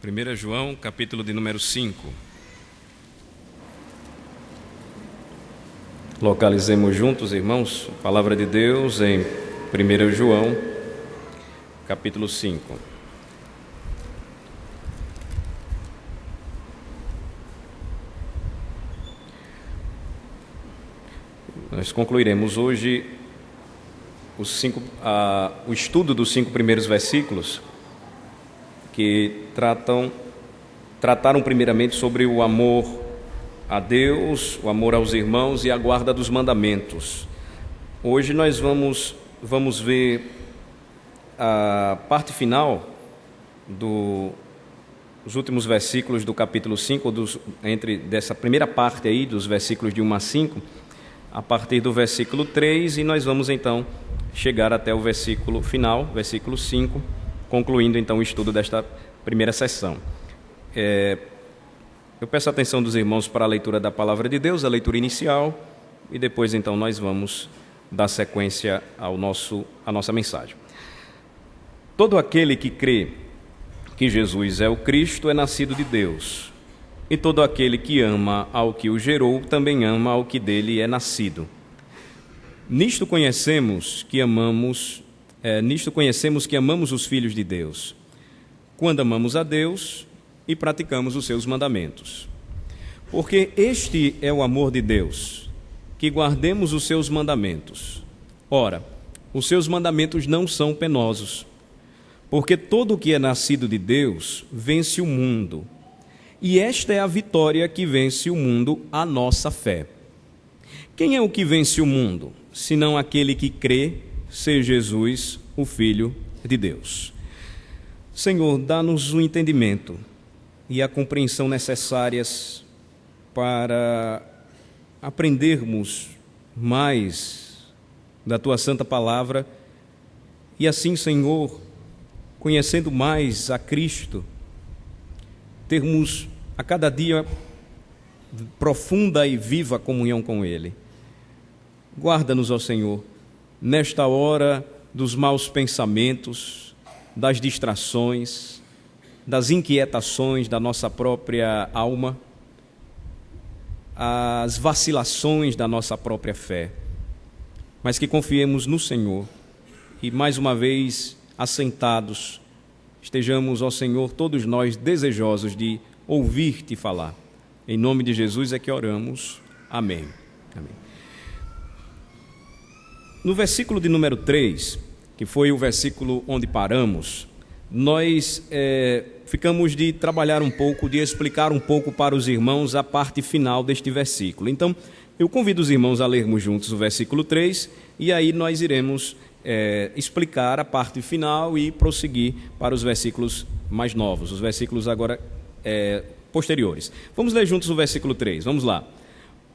1 João, capítulo de número 5. Localizemos juntos, irmãos, a palavra de Deus em 1 João, capítulo 5. Nós concluiremos hoje o estudo dos 5 primeiros versículos, que trataram primeiramente sobre o amor a Deus, o amor aos irmãos e a guarda dos mandamentos. Hoje nós vamos ver a parte final dos últimos versículos do capítulo 5, dessa primeira parte aí, dos versículos de 1 a 5, a partir do versículo 3, e nós vamos então chegar até o versículo final, versículo 5, concluindo então o estudo desta primeira sessão. Eu peço a atenção dos irmãos para a leitura da palavra de Deus, a leitura inicial, e depois então nós vamos dar sequência à nossa mensagem. Todo aquele que crê que Jesus é o Cristo é nascido de Deus, e todo aquele que ama ao que o gerou também ama ao que dele é nascido. Nisto conhecemos que amamos os filhos de Deus, quando amamos a Deus e praticamos os seus mandamentos. Porque este é o amor de Deus, que guardemos os seus mandamentos. Ora, os seus mandamentos não são penosos, porque todo o que é nascido de Deus vence o mundo, e esta é a vitória que vence o mundo, a nossa fé. Quem é o que vence o mundo, senão aquele que crê ser Jesus, o Filho de Deus? Senhor, dá-nos o entendimento e a compreensão necessárias para aprendermos mais da Tua Santa Palavra e assim, Senhor, conhecendo mais a Cristo, termos a cada dia profunda e viva comunhão com Ele. Guarda-nos, ó Senhor, nesta hora dos maus pensamentos, das distrações, das inquietações da nossa própria alma, as vacilações da nossa própria fé, mas que confiemos no Senhor e, mais uma vez, assentados, estejamos, ó Senhor, todos nós desejosos de ouvir-te falar. Em nome de Jesus é que oramos. Amém. Amém. No versículo de número 3, que foi o versículo onde paramos, nós ficamos de trabalhar um pouco, de explicar um pouco para os irmãos a parte final deste versículo. Então, eu convido os irmãos a lermos juntos o versículo 3, e aí nós iremos explicar a parte final e prosseguir para os versículos mais novos, os versículos agora posteriores. Vamos ler juntos o versículo 3, vamos lá.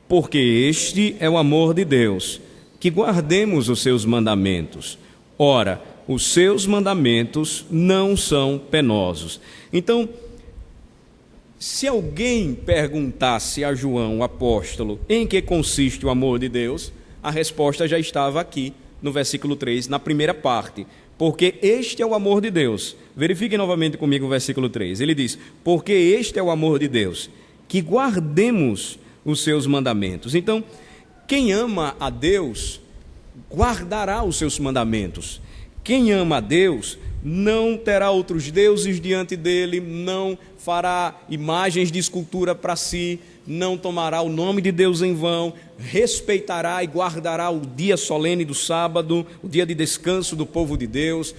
Porque este é o amor de Deus, que guardemos os seus mandamentos. Ora, os seus mandamentos não são penosos. Então, se alguém perguntasse a João, o apóstolo, em que consiste o amor de Deus, a resposta já estava aqui no versículo 3, na primeira parte. Porque este é o amor de Deus. Verifiquem novamente comigo o versículo 3. Ele diz, porque este é o amor de Deus, que guardemos os seus mandamentos. Então, quem ama a Deus, guardará os seus mandamentos. Quem ama a Deus não terá outros deuses diante dele, não fará imagens de escultura para si, não tomará o nome de Deus em vão, respeitará e guardará o dia solene do sábado, o dia de descanso do povo de Deus,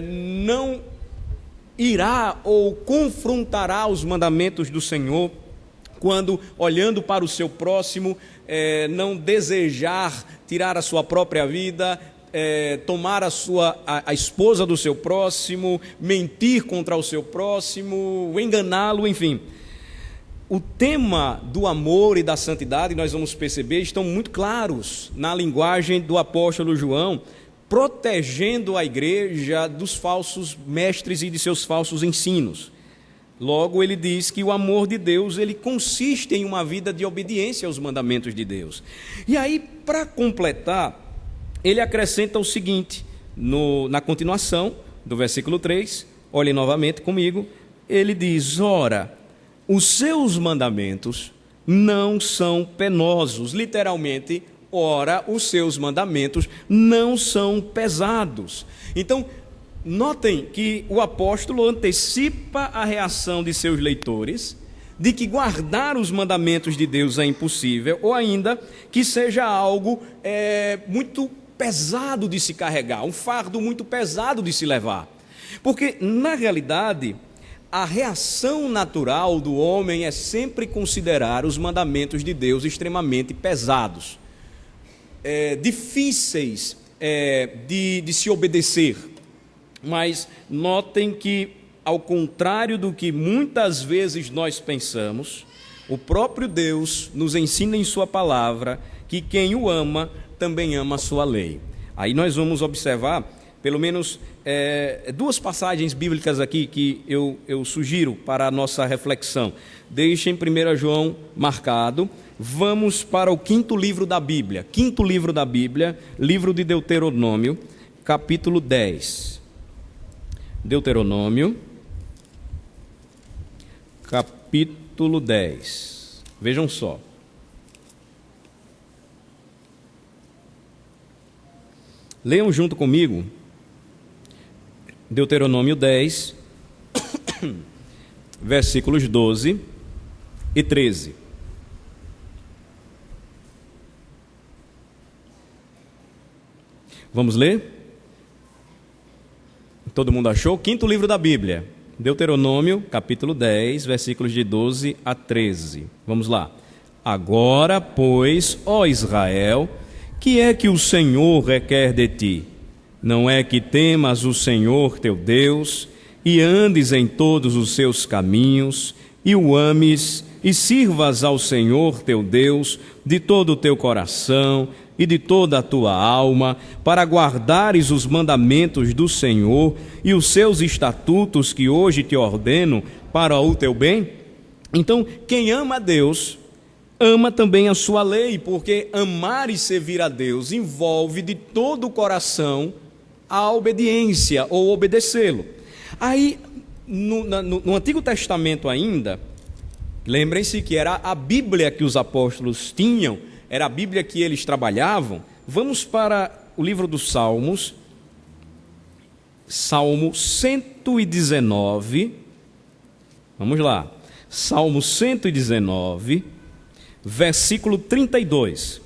não irá ou confrontará os mandamentos do Senhor, quando, olhando para o seu próximo, não desejar tirar a sua própria vida, tomar a esposa do seu próximo, mentir contra o seu próximo, enganá-lo, enfim. O tema do amor e da santidade, nós vamos perceber, estão muito claros na linguagem do apóstolo João, protegendo a igreja dos falsos mestres e de seus falsos ensinos. Logo, ele diz que o amor de Deus, ele consiste em uma vida de obediência aos mandamentos de Deus. E aí, para completar, ele acrescenta o seguinte, na continuação do versículo 3, olhem novamente comigo, ele diz: ora, os seus mandamentos não são penosos. Literalmente, ora, os seus mandamentos não são pesados. Então, notem que o apóstolo antecipa a reação de seus leitores, de que guardar os mandamentos de Deus é impossível, ou ainda que seja algo muito pesado de se carregar, um fardo muito pesado de se levar. Porque, na realidade, a reação natural do homem é sempre considerar os mandamentos de Deus extremamente pesados, difíceis de se obedecer. Mas notem que, ao contrário do que muitas vezes nós pensamos, o próprio Deus nos ensina em sua palavra que quem o ama também ama a sua lei. Aí nós vamos observar pelo menos duas passagens bíblicas aqui que eu sugiro para a nossa reflexão. Deixem 1 João marcado. Vamos para o quinto livro da Bíblia, livro de Deuteronômio, capítulo 10. Deuteronômio, capítulo 10. Vejam só. Leiam junto comigo, Deuteronômio 10, versículos 12 e 13. Vamos ler? Todo mundo achou? Quinto livro da Bíblia, Deuteronômio, capítulo 10, versículos de 12 a 13. Vamos lá. Agora, pois, ó Israel, que é que o Senhor requer de ti? Não é que temas o Senhor teu Deus, e andes em todos os seus caminhos, e o ames, e sirvas ao Senhor teu Deus de todo o teu coração e de toda a tua alma, para guardares os mandamentos do Senhor e os seus estatutos que hoje te ordeno para o teu bem? Então, quem ama a Deus, ama também a sua lei, porque amar e servir a Deus envolve de todo o coração a obediência ou obedecê-lo. Aí, no Antigo Testamento ainda, lembrem-se que era a Bíblia que os apóstolos tinham, era a Bíblia que eles trabalhavam. Vamos para o livro dos Salmos, Salmo 119, vamos lá, Salmo 119, versículo 32.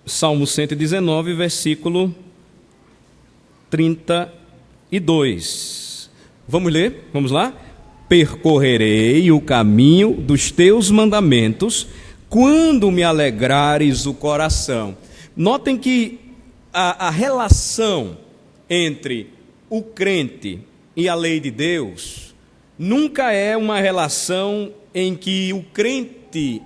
Salmo 119, versículo 32. Vamos ler? Vamos lá? Percorrerei o caminho dos teus mandamentos, quando me alegrares o coração. Notem que a relação entre o crente e a lei de Deus nunca é uma relação em que o crente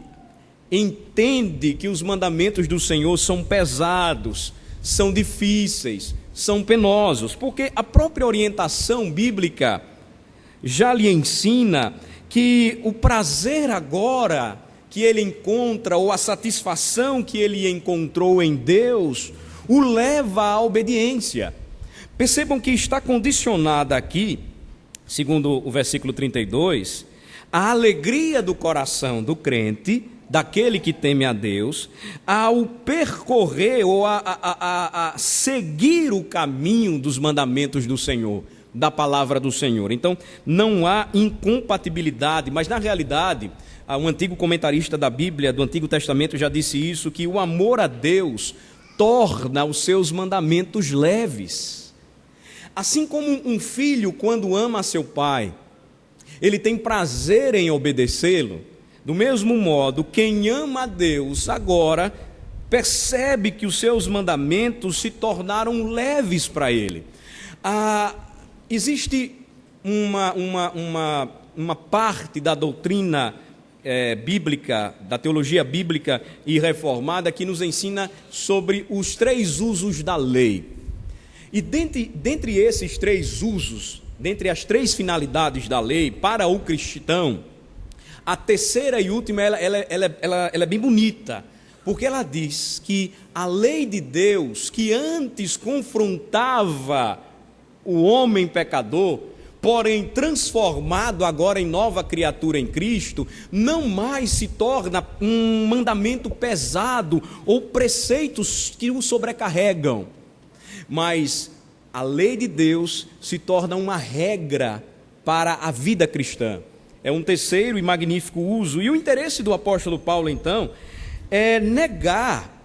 entende que os mandamentos do Senhor são pesados, são difíceis, são penosos, porque a própria orientação bíblica já lhe ensina que o prazer agora que ele encontra, ou a satisfação que ele encontrou em Deus, o leva à obediência. Percebam que está condicionada aqui, segundo o versículo 32, a alegria do coração do crente, daquele que teme a Deus, ao percorrer ou a seguir o caminho dos mandamentos do Senhor, da palavra do Senhor. Então, não há incompatibilidade, mas na realidade, um antigo comentarista da Bíblia, do Antigo Testamento, já disse isso, que o amor a Deus torna os seus mandamentos leves. Assim como um filho, quando ama a seu pai, ele tem prazer em obedecê-lo, do mesmo modo, quem ama a Deus agora percebe que os seus mandamentos se tornaram leves para ele. Existe uma parte da doutrina bíblica, da teologia bíblica e reformada, que nos ensina sobre os três usos da lei. E dentre esses três usos, dentre as três finalidades da lei, para o cristão, a terceira e última, ela é bem bonita, Porque ela diz que a lei de Deus, que antes confrontava o homem pecador, porém transformado agora em nova criatura em Cristo, não mais se torna um mandamento pesado ou preceitos que o sobrecarregam, mas a lei de Deus se torna uma regra para a vida cristã. É um terceiro e magnífico uso. E o interesse do apóstolo Paulo, então, é negar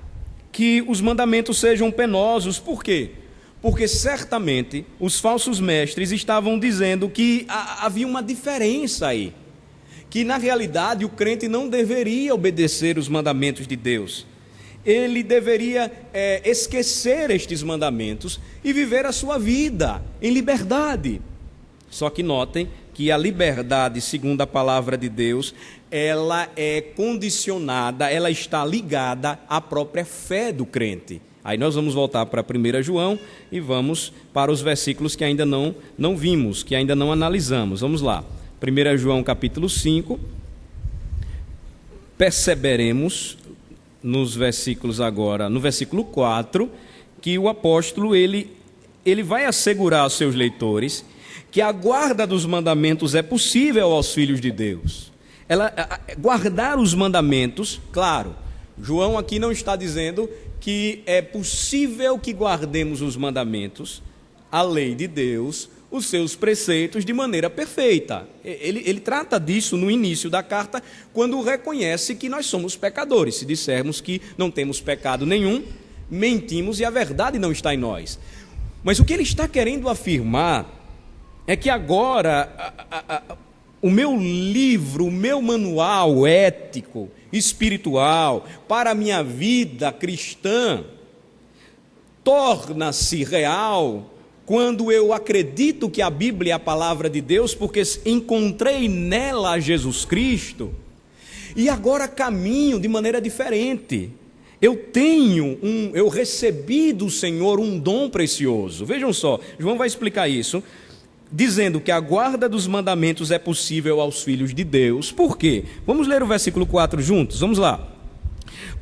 que os mandamentos sejam penosos. Por quê? Porque certamente os falsos mestres estavam dizendo que havia uma diferença aí, que na realidade o crente não deveria obedecer os mandamentos de Deus. Ele deveria esquecer estes mandamentos e viver a sua vida em liberdade. Só que notem que a liberdade, segundo a palavra de Deus, ela é condicionada, ela está ligada à própria fé do crente. Aí nós vamos voltar para 1 João e vamos para os versículos que ainda não vimos, que ainda não analisamos. Vamos lá. 1 João capítulo 5. Perceberemos nos versículos agora, no versículo 4, que o apóstolo ele vai assegurar aos seus leitores que a guarda dos mandamentos é possível aos filhos de Deus. Guardar os mandamentos, claro, João aqui não está dizendo que é possível que guardemos os mandamentos, a lei de Deus, os seus preceitos de maneira perfeita. Ele trata disso no início da carta, quando reconhece que nós somos pecadores. Se dissermos que não temos pecado nenhum, mentimos e a verdade não está em nós. Mas o que ele está querendo afirmar é que agora o meu livro, o meu manual ético, espiritual, para a minha vida cristã, torna-se real quando eu acredito que a Bíblia é a palavra de Deus, porque encontrei nela Jesus Cristo, e agora caminho de maneira diferente. Eu recebi do Senhor um dom precioso. Vejam só, João vai explicar isso, dizendo que a guarda dos mandamentos é possível aos filhos de Deus. Por quê? Vamos ler o versículo 4 juntos, vamos lá.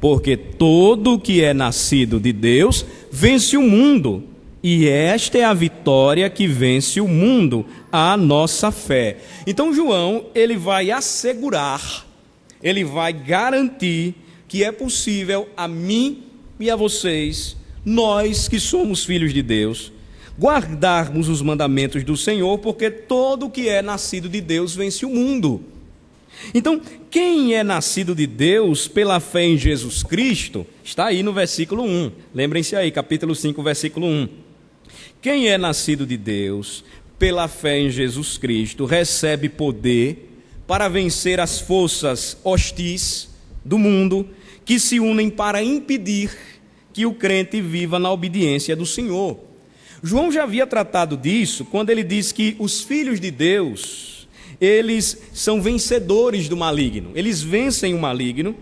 Porque todo que é nascido de Deus vence o mundo, e esta é a vitória que vence o mundo, a nossa fé. Então João, ele vai assegurar, ele vai garantir que é possível a mim e a vocês, nós que somos filhos de Deus, guardarmos os mandamentos do Senhor, porque todo que é nascido de Deus vence o mundo. Então, quem é nascido de Deus pela fé em Jesus Cristo, está aí no versículo 1. Lembrem-se aí, capítulo 5, versículo 1. Quem é nascido de Deus pela fé em Jesus Cristo recebe poder para vencer as forças hostis do mundo que se unem para impedir que o crente viva na obediência do Senhor. João já havia tratado disso quando ele diz que os filhos de Deus, eles são vencedores do maligno. Eles vencem o maligno,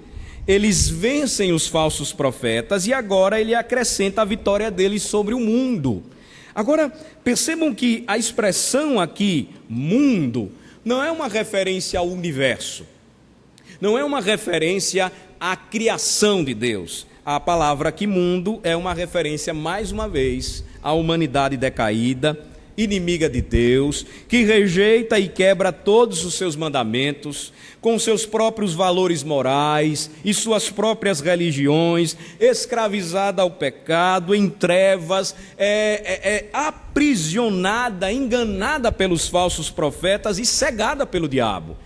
eles vencem os falsos profetas, e agora ele acrescenta a vitória deles sobre o mundo. Agora, percebam que a expressão aqui, mundo, não é uma referência ao universo, não é uma referência à criação de Deus. A palavra aqui, mundo, é uma referência, mais uma vez, à humanidade decaída, inimiga de Deus, que rejeita e quebra todos os seus mandamentos, com seus próprios valores morais e suas próprias religiões, escravizada ao pecado, em trevas, aprisionada, enganada pelos falsos profetas e cegada pelo diabo.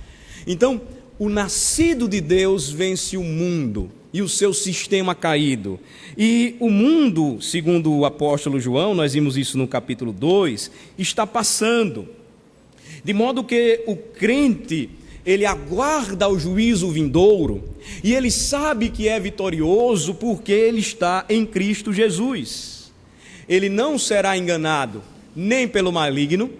Então, o nascido de Deus vence o mundo e o seu sistema caído. E o mundo, segundo o apóstolo João, nós vimos isso no capítulo 2, está passando. De modo que o crente, ele aguarda o juízo vindouro, e ele sabe que é vitorioso porque ele está em Cristo Jesus. Ele não será enganado nem pelo maligno,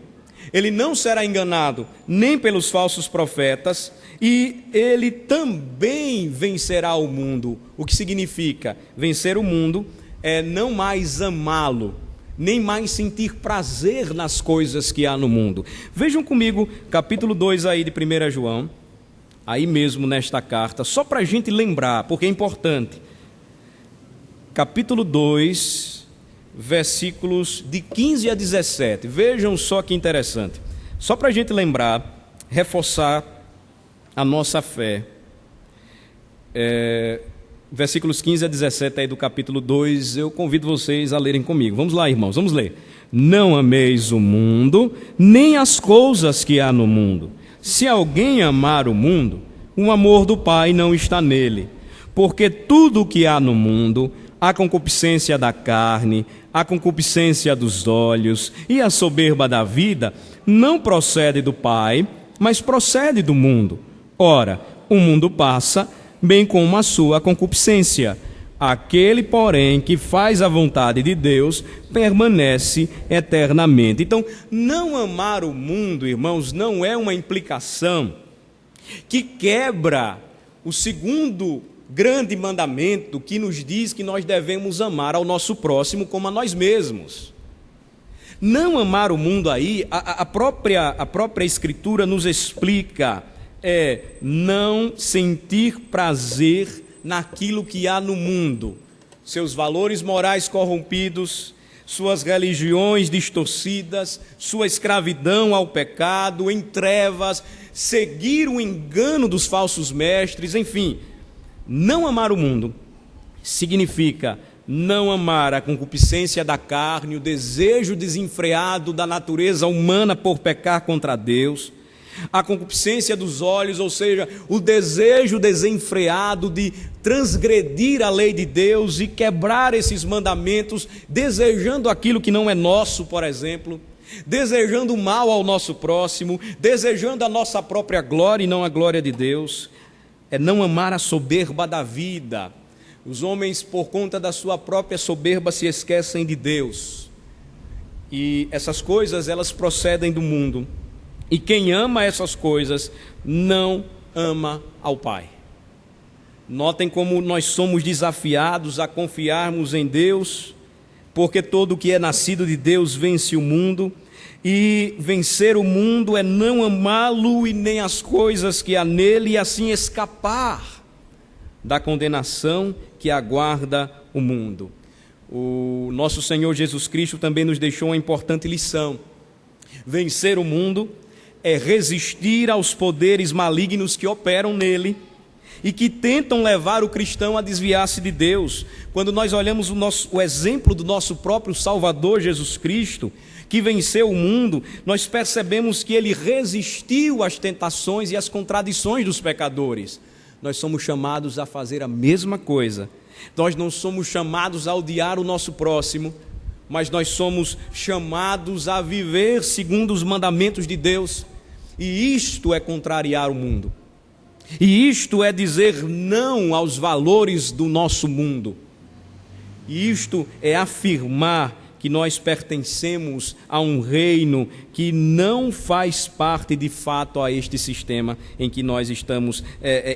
ele não será enganado nem pelos falsos profetas, e ele também vencerá o mundo. O que significa vencer o mundo é não mais amá-lo, nem mais sentir prazer nas coisas que há no mundo. Vejam comigo capítulo 2 aí de 1 João, aí mesmo nesta carta, só para a gente lembrar, porque é importante. capítulo 2, versículos de 15 a 17. Vejam só que interessante. Só para a gente lembrar, reforçar a nossa fé. Versículos 15 a 17 aí do capítulo 2, eu convido vocês a lerem comigo. Vamos lá, irmãos, vamos ler. Não ameis o mundo, nem as coisas que há no mundo. Se alguém amar o mundo, o amor do Pai não está nele. Porque tudo o que há no mundo, a concupiscência da carne, a concupiscência dos olhos e a soberba da vida, não procede do Pai, mas procede do mundo. Ora, o mundo passa, bem como a sua concupiscência. Aquele, porém, que faz a vontade de Deus, permanece eternamente. Então, não amar o mundo, irmãos, não é uma implicação que quebra o segundo grande mandamento que nos diz que nós devemos amar ao nosso próximo como a nós mesmos. Não amar o mundo aí, a própria Escritura nos explica, não sentir prazer naquilo que há no mundo, seus valores morais corrompidos, suas religiões distorcidas, sua escravidão ao pecado, em trevas, seguir o engano dos falsos mestres, enfim. Não amar o mundo significa não amar a concupiscência da carne, o desejo desenfreado da natureza humana por pecar contra Deus, a concupiscência dos olhos, ou seja, o desejo desenfreado de transgredir a lei de Deus e quebrar esses mandamentos, desejando aquilo que não é nosso, por exemplo, desejando o mal ao nosso próximo, desejando a nossa própria glória e não a glória de Deus. É não amar a soberba da vida. Os homens, por conta da sua própria soberba, se esquecem de Deus. E essas coisas, elas procedem do mundo. E quem ama essas coisas, não ama ao Pai. Notem como nós somos desafiados a confiarmos em Deus, porque todo o que é nascido de Deus vence o mundo. E vencer o mundo é não amá-lo e nem as coisas que há nele, e assim escapar da condenação que aguarda o mundo. O nosso Senhor Jesus Cristo também nos deixou uma importante lição. Vencer o mundo é resistir aos poderes malignos que operam nele e que tentam levar o cristão a desviar-se de Deus. Quando nós olhamos o exemplo do nosso próprio Salvador Jesus Cristo, que venceu o mundo, nós percebemos que ele resistiu às tentações e às contradições dos pecadores. Nós somos chamados a fazer a mesma coisa. Nós não somos chamados a odiar o nosso próximo, mas nós somos chamados a viver segundo os mandamentos de Deus. E isto é contrariar o mundo. E isto é dizer não aos valores do nosso mundo. E isto é afirmar que nós pertencemos a um reino que não faz parte de fato a este sistema em que nós estamos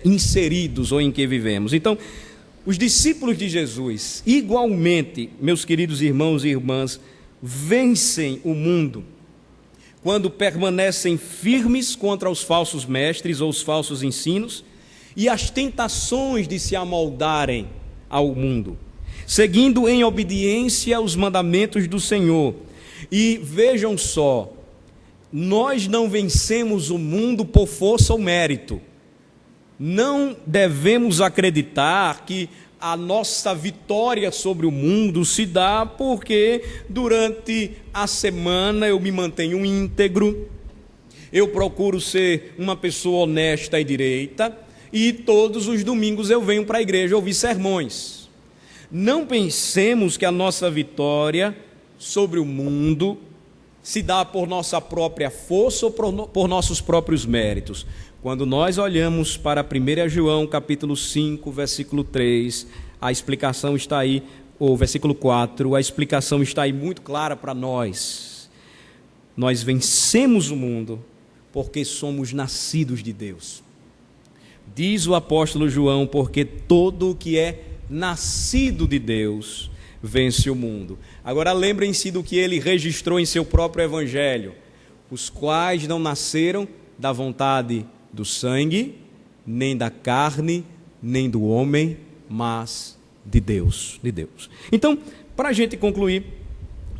inseridos ou em que vivemos. Então, os discípulos de Jesus, igualmente, meus queridos irmãos e irmãs, vencem o mundo quando permanecem firmes contra os falsos mestres ou os falsos ensinos e as tentações de se amoldarem ao mundo, seguindo em obediência os mandamentos do Senhor. E vejam só, nós não vencemos o mundo por força ou mérito. Não devemos acreditar que a nossa vitória sobre o mundo se dá porque durante a semana eu me mantenho íntegro, eu procuro ser uma pessoa honesta e direita, e todos os domingos eu venho para a igreja ouvir sermões. Não pensemos que a nossa vitória sobre o mundo se dá por nossa própria força ou por nossos próprios méritos. Quando nós olhamos para 1 João capítulo 5, versículo 3, a explicação está aí, ou versículo 4, a explicação está aí muito clara para nós. Nós vencemos o mundo porque somos nascidos de Deus. Diz o apóstolo João, porque todo o que é nascido de Deus vence o mundo. Agora lembrem-se do que ele registrou em seu próprio evangelho: os quais não nasceram da vontade do sangue, nem da carne, nem do homem, mas de Deus. Então, para a gente concluir,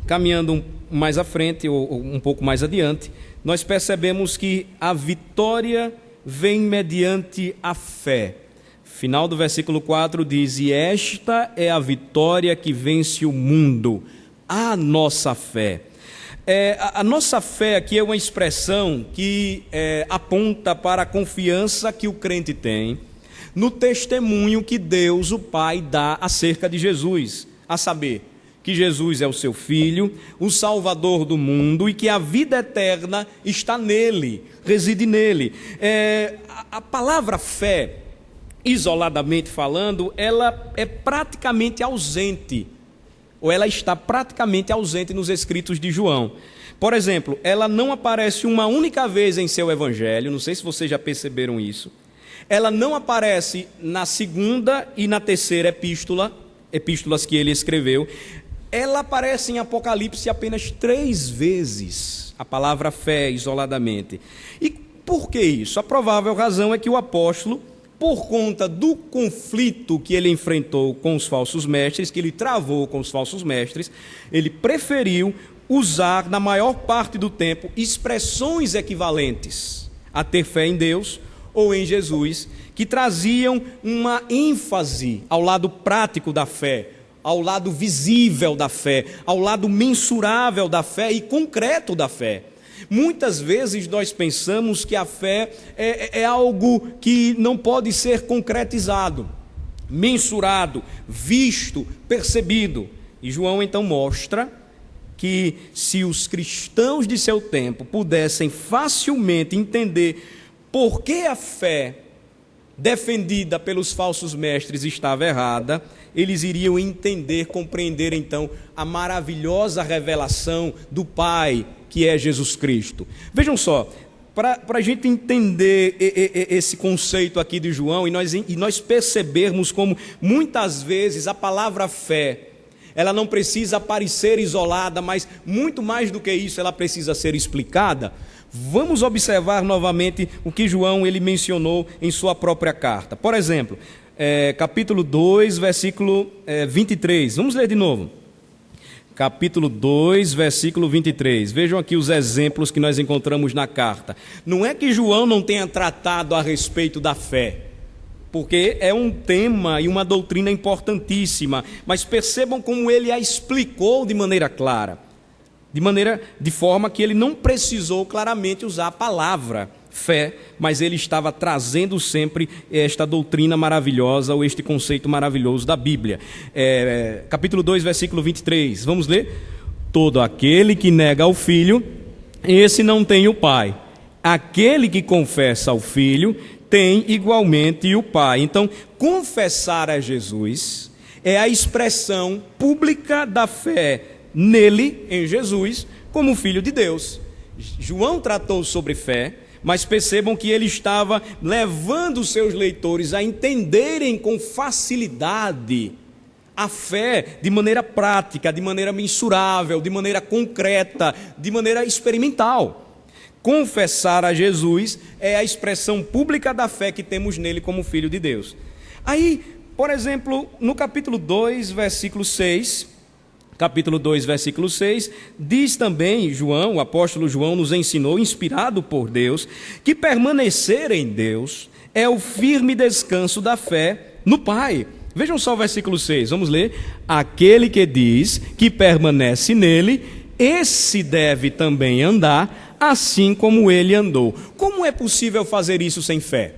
caminhando mais à frente ou um pouco mais adiante, nós percebemos que a vitória vem mediante a fé. Final do versículo 4 diz: e esta é a vitória que vence o mundo, a nossa fé. A nossa fé aqui é uma expressão que aponta para a confiança que o crente tem no testemunho que Deus, o Pai, dá acerca de Jesus, a saber, que Jesus é o seu Filho, o Salvador do mundo, e que a vida eterna está nele, reside nele. A palavra fé, isoladamente falando, ela é praticamente ausente, ou ela está praticamente ausente nos escritos de João. Por exemplo, ela não aparece uma única vez em seu evangelho, não sei se vocês já perceberam isso. Ela não aparece na segunda e na terceira epístolas que ele escreveu. Ela aparece em Apocalipse apenas 3 vezes, a palavra fé isoladamente. E por que isso? A provável razão é que o apóstolo, por conta do conflito que ele enfrentou com os falsos mestres, que ele travou com os falsos mestres, ele preferiu usar, na maior parte do tempo, expressões equivalentes a ter fé em Deus ou em Jesus, que traziam uma ênfase ao lado prático da fé, ao lado visível da fé, ao lado mensurável da fé e concreto da fé. Muitas vezes nós pensamos que a fé é algo que não pode ser concretizado, mensurado, visto, percebido. E João então mostra que se os cristãos de seu tempo pudessem facilmente entender por que a fé defendida pelos falsos mestres estava errada, eles iriam entender, compreender então a maravilhosa revelação do Pai, que é Jesus Cristo. Vejam só, para a gente entender esse conceito aqui de João e nós percebermos como muitas vezes a palavra fé, ela não precisa aparecer isolada, mas muito mais do que isso, ela precisa ser explicada. Vamos observar novamente o que João ele mencionou em sua própria carta. Por exemplo, capítulo 2, versículo 23. Vamos ler de novo. Capítulo 2, versículo 23. Vejam aqui os exemplos que nós encontramos na carta. Não é que João não tenha tratado a respeito da fé, porque é um tema e uma doutrina importantíssima, mas percebam como ele a explicou de maneira clara, de forma que ele não precisou claramente usar a palavra fé, mas ele estava trazendo sempre esta doutrina maravilhosa, ou este conceito maravilhoso da Bíblia. Capítulo 2, versículo 23, vamos ler? Todo aquele que nega ao Filho, esse não tem o Pai. Aquele que confessa ao Filho, tem igualmente o Pai. Então, confessar a Jesus é a expressão pública da fé nele, em Jesus, como Filho de Deus. João tratou sobre fé, mas percebam que ele estava levando os seus leitores a entenderem com facilidade a fé de maneira prática, de maneira mensurável, de maneira concreta, de maneira experimental. Confessar a Jesus é a expressão pública da fé que temos nele como Filho de Deus. Aí, por exemplo, no capítulo 2, versículo 6... Capítulo 2, versículo 6, diz também João, o apóstolo João nos ensinou, inspirado por Deus, que permanecer em Deus é o firme descanso da fé no Pai. Vejam só o versículo 6, vamos ler. Aquele que diz que permanece nele, esse deve também andar assim como ele andou. Como é possível fazer isso sem fé?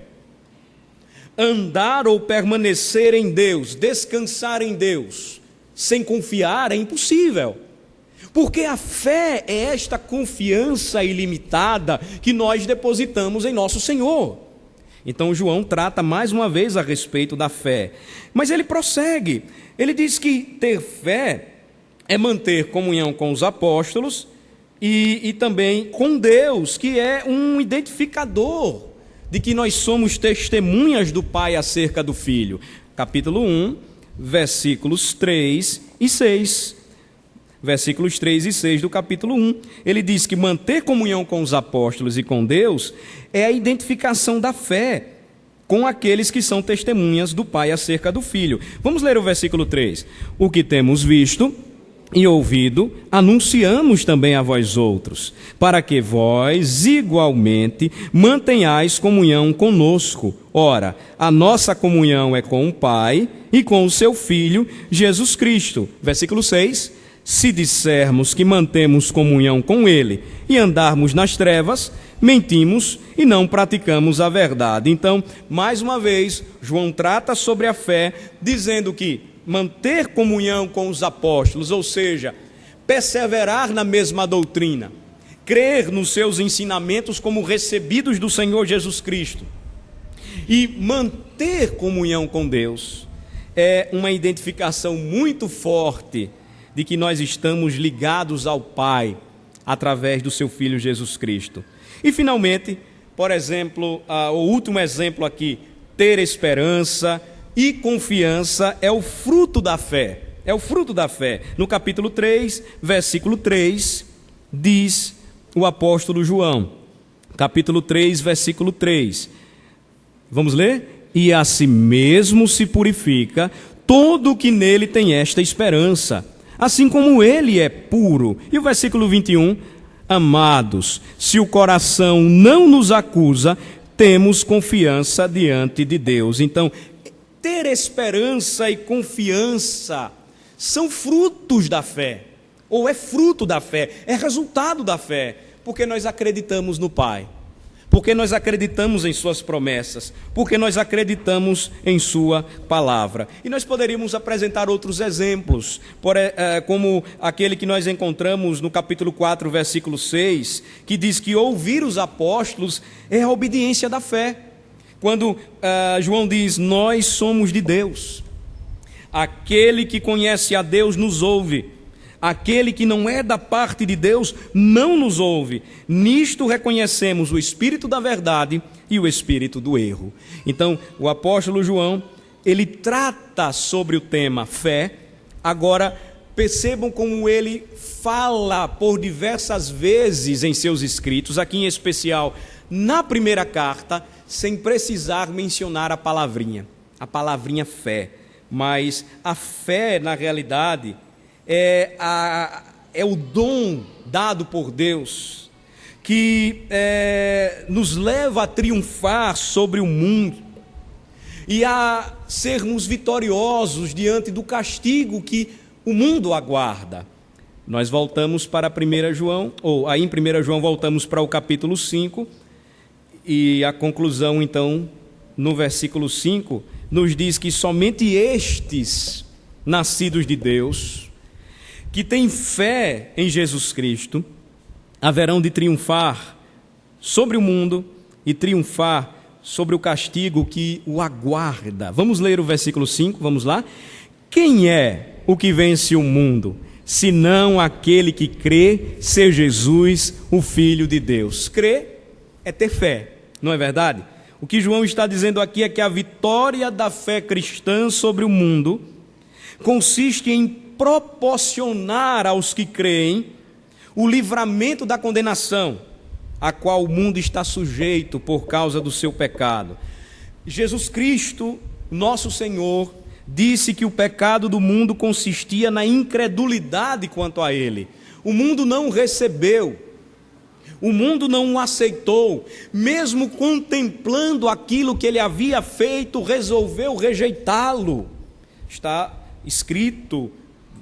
Andar ou permanecer em Deus, descansar em Deus, sem confiar é impossível, porque a fé é esta confiança ilimitada que nós depositamos em nosso Senhor. Então João trata mais uma vez a respeito da fé, mas ele prossegue, ele diz que ter fé é manter comunhão com os apóstolos e também com Deus, que é um identificador de que nós somos testemunhas do Pai acerca do Filho. Capítulo 1, versículos 3 e 6. Versículos 3 e 6 do capítulo 1. Ele diz que manter comunhão com os apóstolos e com Deus é a identificação da fé. com aqueles que são testemunhas do Pai acerca do Filho. Vamos ler o versículo 3. O que temos visto e ouvido, anunciamos também a vós outros, para que vós igualmente mantenhais comunhão conosco. Ora, a nossa comunhão é com o Pai e com o seu Filho, Jesus Cristo. Versículo 6. Se dissermos que mantemos comunhão com Ele e andarmos nas trevas, mentimos e não praticamos a verdade. Então, mais uma vez, João trata sobre a fé, dizendo que manter comunhão com os apóstolos, ou seja, perseverar na mesma doutrina, crer nos seus ensinamentos como recebidos do Senhor Jesus Cristo e manter comunhão com Deus, é uma identificação muito forte de que nós estamos ligados ao Pai através do seu Filho Jesus Cristo. E finalmente, por exemplo, o último exemplo aqui, ter esperança e confiança é o fruto da fé. É o fruto da fé. No capítulo 3, versículo 3, diz o apóstolo João. Capítulo 3, versículo 3. Vamos ler? E a si mesmo se purifica todo o que nele tem esta esperança, assim como ele é puro. E o versículo 21, amados, se o coração não nos acusa, temos confiança diante de Deus. Então, ter esperança e confiança são frutos da fé, ou é fruto da fé, é resultado da fé, porque nós acreditamos no Pai, porque nós acreditamos em suas promessas, porque nós acreditamos em sua palavra. E nós poderíamos apresentar outros exemplos, como aquele que nós encontramos no capítulo 4, versículo 6, que diz que ouvir os apóstolos é a obediência da fé. Quando João diz, nós somos de Deus, aquele que conhece a Deus nos ouve, aquele que não é da parte de Deus não nos ouve. Nisto reconhecemos o espírito da verdade e o espírito do erro. Então, o apóstolo João, ele trata sobre o tema fé. Agora, percebam como ele fala por diversas vezes em seus escritos, aqui em especial na primeira carta, sem precisar mencionar a palavrinha fé. Mas a fé, na realidade, é o dom dado por Deus, que nos leva a triunfar sobre o mundo e a sermos vitoriosos diante do castigo que o mundo aguarda. Nós voltamos para 1 João, ou aí em 1 João voltamos para o capítulo 5, e a conclusão, então, no versículo 5, nos diz que somente estes, nascidos de Deus, que têm fé em Jesus Cristo, haverão de triunfar sobre o mundo e triunfar sobre o castigo que o aguarda. Vamos ler o versículo 5, vamos lá? Quem é o que vence o mundo, senão aquele que crê ser Jesus, o Filho de Deus? Crer é ter fé, não é verdade? O que João está dizendo aqui é que a vitória da fé cristã sobre o mundo consiste em proporcionar aos que creem o livramento da condenação a qual o mundo está sujeito por causa do seu pecado. Jesus Cristo, nosso Senhor, disse que o pecado do mundo consistia na incredulidade quanto a ele. O mundo não o recebeu, o mundo não o aceitou, mesmo contemplando aquilo que ele havia feito, resolveu rejeitá-lo. Está escrito,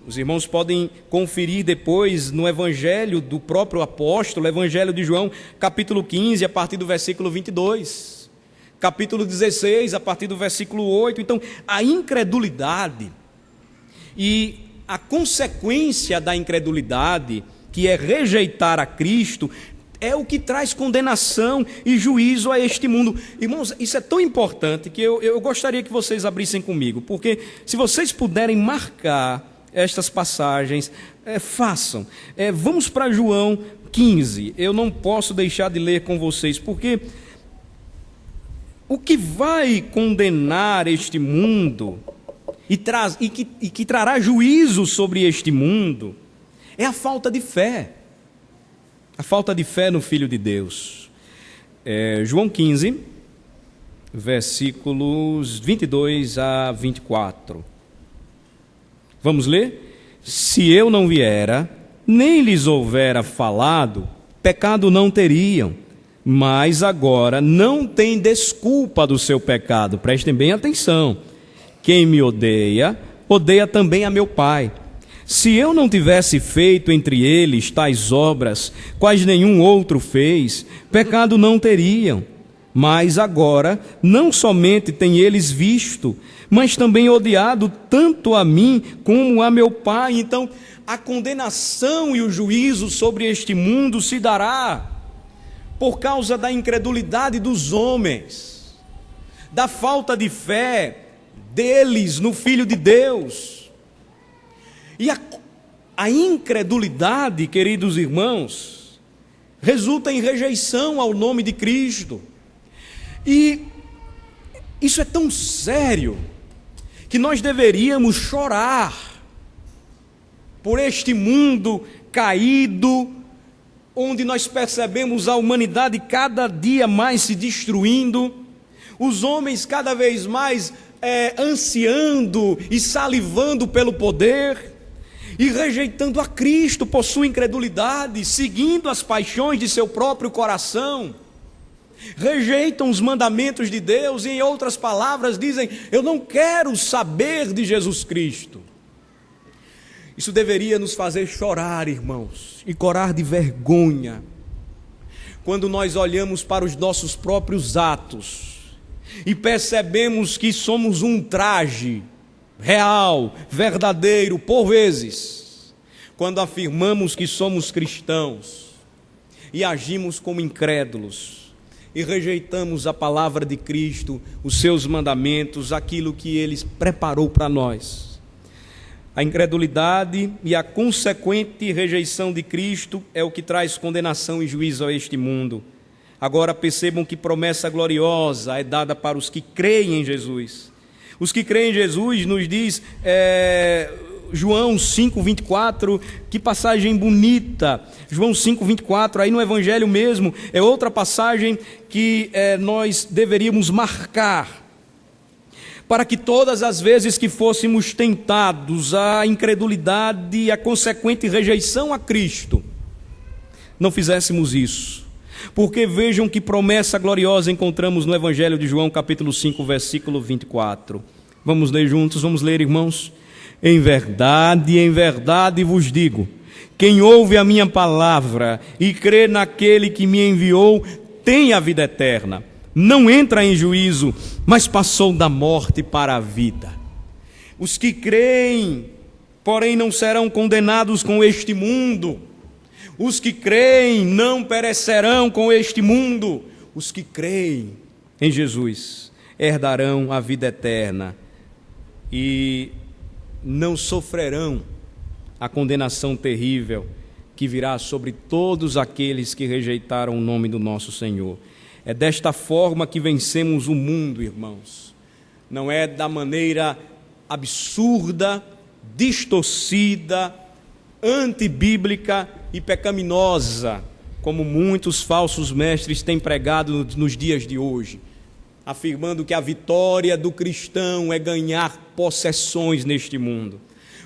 os irmãos podem conferir depois no evangelho do próprio apóstolo, evangelho de João, capítulo 15, a partir do versículo 22, capítulo 16, a partir do versículo 8. Então, a incredulidade e a consequência da incredulidade, que é rejeitar a Cristo, é o que traz condenação e juízo a este mundo. Irmãos, isso é tão importante que eu gostaria que vocês abrissem comigo, porque se vocês puderem marcar estas passagens, façam. Vamos para João 15. Eu não posso deixar de ler com vocês, porque o que vai condenar este mundo e que trará juízo sobre este mundo é a falta de fé. A falta de fé no Filho de Deus. João 15, versículos 22 a 24. Vamos ler? Se eu não viera, nem lhes houvera falado, pecado não teriam, mas agora não tem desculpa do seu pecado. Prestem bem atenção. Quem me odeia, odeia também a meu Pai. Se eu não tivesse feito entre eles tais obras, quais nenhum outro fez, pecado não teriam. Mas agora, não somente têm eles visto, mas também odiado tanto a mim como a meu Pai. Então, a condenação e o juízo sobre este mundo se dará por causa da incredulidade dos homens, da falta de fé deles no Filho de Deus. E a incredulidade, queridos irmãos, resulta em rejeição ao nome de Cristo. E isso é tão sério que nós deveríamos chorar por este mundo caído, onde nós percebemos a humanidade cada dia mais se destruindo, os homens cada vez mais ansiando e salivando pelo poder e rejeitando a Cristo por sua incredulidade, seguindo as paixões de seu próprio coração. Rejeitam os mandamentos de Deus e, em outras palavras, dizem: eu não quero saber de Jesus Cristo. Isso deveria nos fazer chorar, irmãos, e corar de vergonha, quando nós olhamos para os nossos próprios atos e percebemos que somos um traje real, verdadeiro, por vezes, quando afirmamos que somos cristãos e agimos como incrédulos, e rejeitamos a palavra de Cristo, os seus mandamentos, aquilo que Ele preparou para nós. A incredulidade e a consequente rejeição de Cristo é o que traz condenação e juízo a este mundo. Agora percebam que promessa gloriosa é dada para os que creem em Jesus. Os que creem em Jesus, nos diz João 5,24, que passagem bonita. João 5,24, aí no Evangelho mesmo, é outra passagem que nós deveríamos marcar, para que todas as vezes que fôssemos tentados à incredulidade e à consequente rejeição a Cristo, não fizéssemos isso. Porque vejam que promessa gloriosa encontramos no Evangelho de João, capítulo 5, versículo 24. Vamos ler juntos, vamos ler, irmãos. Em verdade vos digo, quem ouve a minha palavra e crê naquele que me enviou, tem a vida eterna. Não entra em juízo, mas passou da morte para a vida. Os que creem, porém, não serão condenados com este mundo. Os que creem não perecerão com este mundo. Os que creem em Jesus herdarão a vida eterna e não sofrerão a condenação terrível que virá sobre todos aqueles que rejeitaram o nome do nosso Senhor. É desta forma que vencemos o mundo, irmãos. Não é da maneira absurda, distorcida, antibíblica e pecaminosa, como muitos falsos mestres têm pregado nos dias de hoje, afirmando que a vitória do cristão é ganhar possessões neste mundo.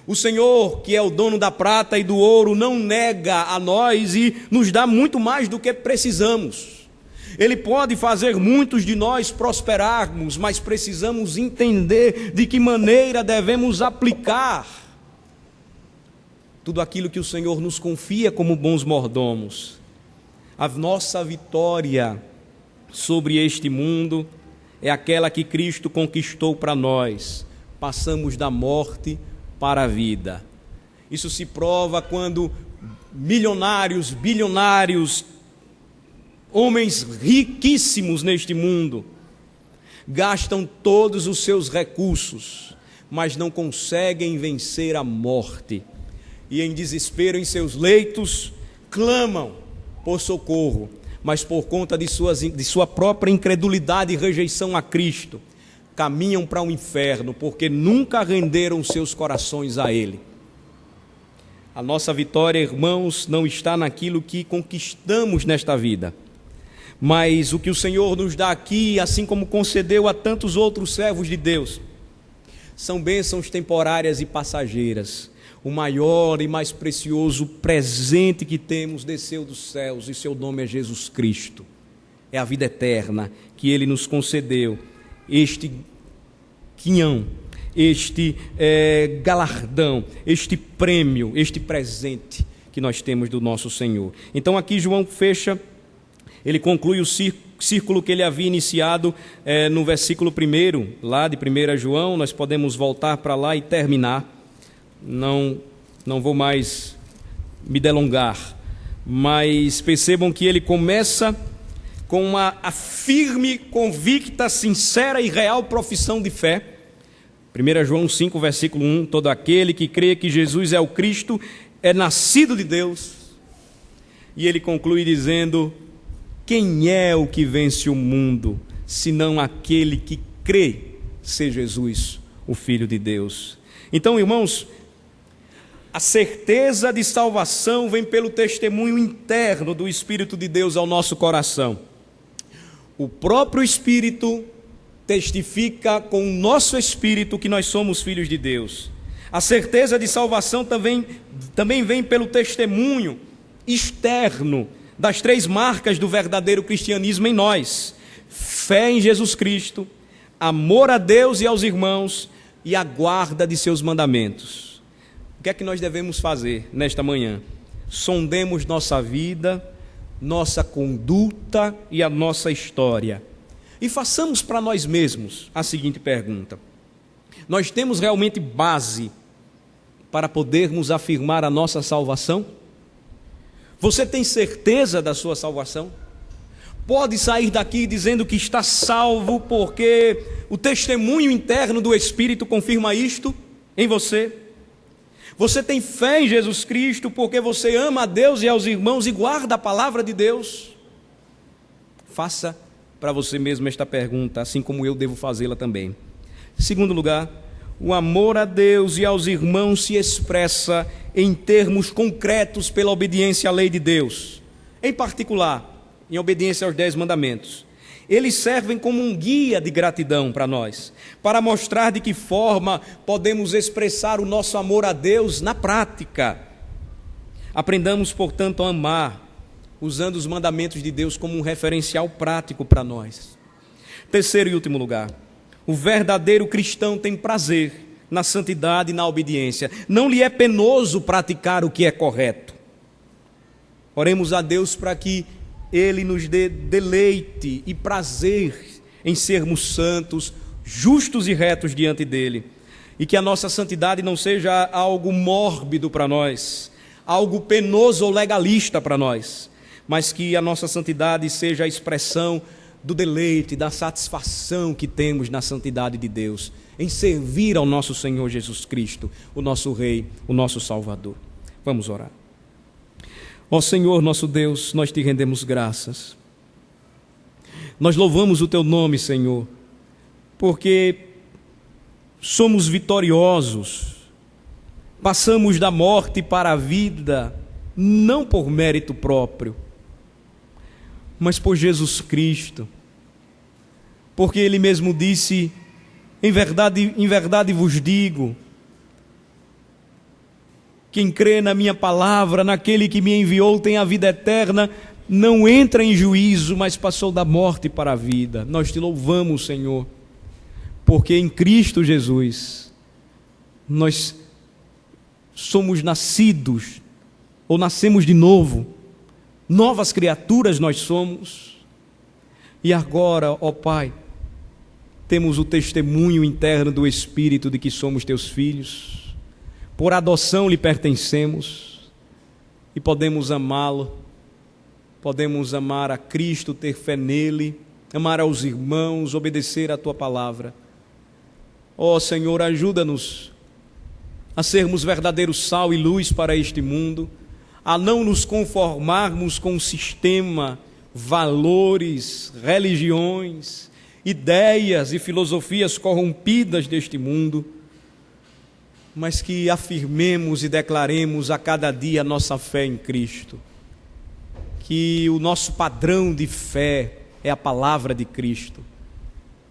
O Senhor, que é o dono da prata e do ouro, não nega a nós e nos dá muito mais do que precisamos. Ele pode fazer muitos de nós prosperarmos, mas precisamos entender de que maneira devemos aplicar tudo aquilo que o Senhor nos confia como bons mordomos. A nossa vitória sobre este mundo é aquela que Cristo conquistou para nós. Passamos da morte para a vida. Isso se prova quando milionários, bilionários, homens riquíssimos neste mundo gastam todos os seus recursos, mas não conseguem vencer a morte. E em desespero em seus leitos, clamam por socorro, mas por conta de sua própria incredulidade e rejeição a Cristo, caminham para o inferno, porque nunca renderam seus corações a Ele. A nossa vitória, irmãos, não está naquilo que conquistamos nesta vida, Mas o que o Senhor nos dá aqui, assim como concedeu a tantos outros servos de Deus, são bênçãos temporárias e passageiras. O maior e mais precioso presente que temos desceu dos céus, e seu nome é Jesus Cristo. É a vida eterna que Ele nos concedeu, este quinhão, este galardão, este prêmio, este presente que nós temos do nosso Senhor. Então aqui João fecha, ele conclui o círculo que ele havia iniciado no versículo 1, lá de 1 João. Nós podemos voltar para lá e terminar. Não vou mais me delongar, mas percebam que ele começa com a firme, convicta, sincera e real profissão de fé. 1 João 5, versículo 1, todo aquele que crê que Jesus é o Cristo é nascido de Deus. E ele conclui dizendo: quem é o que vence o mundo, senão aquele que crê ser Jesus, o Filho de Deus? Então, irmãos, a certeza de salvação vem pelo testemunho interno do Espírito de Deus ao nosso coração. O próprio Espírito testifica com o nosso espírito que nós somos filhos de Deus. A certeza de salvação também vem pelo testemunho externo das 3 marcas do verdadeiro cristianismo em nós: fé em Jesus Cristo, amor a Deus e aos irmãos e a guarda de seus mandamentos. O que é que nós devemos fazer nesta manhã? Sondemos nossa vida, nossa conduta e a nossa história. E façamos para nós mesmos a seguinte pergunta: nós temos realmente base para podermos afirmar a nossa salvação? Você tem certeza da sua salvação? Pode sair daqui dizendo que está salvo porque o testemunho interno do Espírito confirma isto em você? Você tem fé em Jesus Cristo porque você ama a Deus e aos irmãos e guarda a palavra de Deus? Faça para você mesmo esta pergunta, assim como eu devo fazê-la também. Segundo lugar, o amor a Deus e aos irmãos se expressa em termos concretos pela obediência à lei de Deus, em particular, em obediência aos 10 mandamentos. Eles servem como um guia de gratidão para nós, para mostrar de que forma podemos expressar o nosso amor a Deus na prática. Aprendamos, portanto, a amar, usando os mandamentos de Deus como um referencial prático para nós. Terceiro e último lugar, o verdadeiro cristão tem prazer na santidade e na obediência. Não lhe é penoso praticar o que é correto. Oremos a Deus para que Ele nos dê deleite e prazer em sermos santos, justos e retos diante dEle. E que a nossa santidade não seja algo mórbido para nós, algo penoso ou legalista para nós, mas que a nossa santidade seja a expressão do deleite, da satisfação que temos na santidade de Deus, em servir ao nosso Senhor Jesus Cristo, o nosso Rei, o nosso Salvador. Vamos orar. Ó Senhor nosso Deus, nós te rendemos graças. Nós louvamos o teu nome, Senhor, porque somos vitoriosos, passamos da morte para a vida, não por mérito próprio, mas por Jesus Cristo, porque Ele mesmo disse: em verdade vos digo, quem crê na minha palavra, naquele que me enviou, tem a vida eterna, não entra em juízo, mas passou da morte para a vida. Nós te louvamos, Senhor, porque em Cristo Jesus nós somos nascidos, ou nascemos de novo, novas criaturas nós somos, e agora, ó Pai, temos o testemunho interno do Espírito de que somos teus filhos, por adoção lhe pertencemos, e podemos amá-lo, podemos amar a Cristo, ter fé nele, amar aos irmãos, obedecer à tua palavra. Ó Senhor, ajuda-nos a sermos verdadeiro sal e luz para este mundo, a não nos conformarmos com o sistema, valores, religiões, ideias e filosofias corrompidas deste mundo, mas que afirmemos e declaremos a cada dia a nossa fé em Cristo, que o nosso padrão de fé é a palavra de Cristo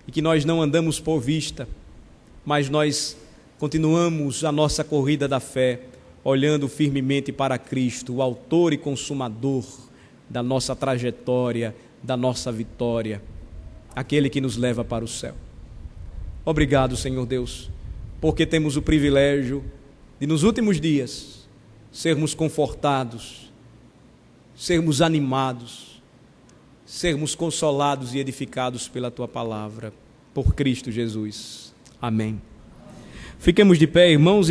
e que nós não andamos por vista, mas nós continuamos a nossa corrida da fé, olhando firmemente para Cristo, o autor e consumador da nossa trajetória, da nossa vitória, aquele que nos leva para o céu. Obrigado, Senhor Deus, porque temos o privilégio de, nos últimos dias, sermos confortados, sermos animados, sermos consolados e edificados pela Tua palavra, por Cristo Jesus. Amém. Fiquemos de pé, irmãos.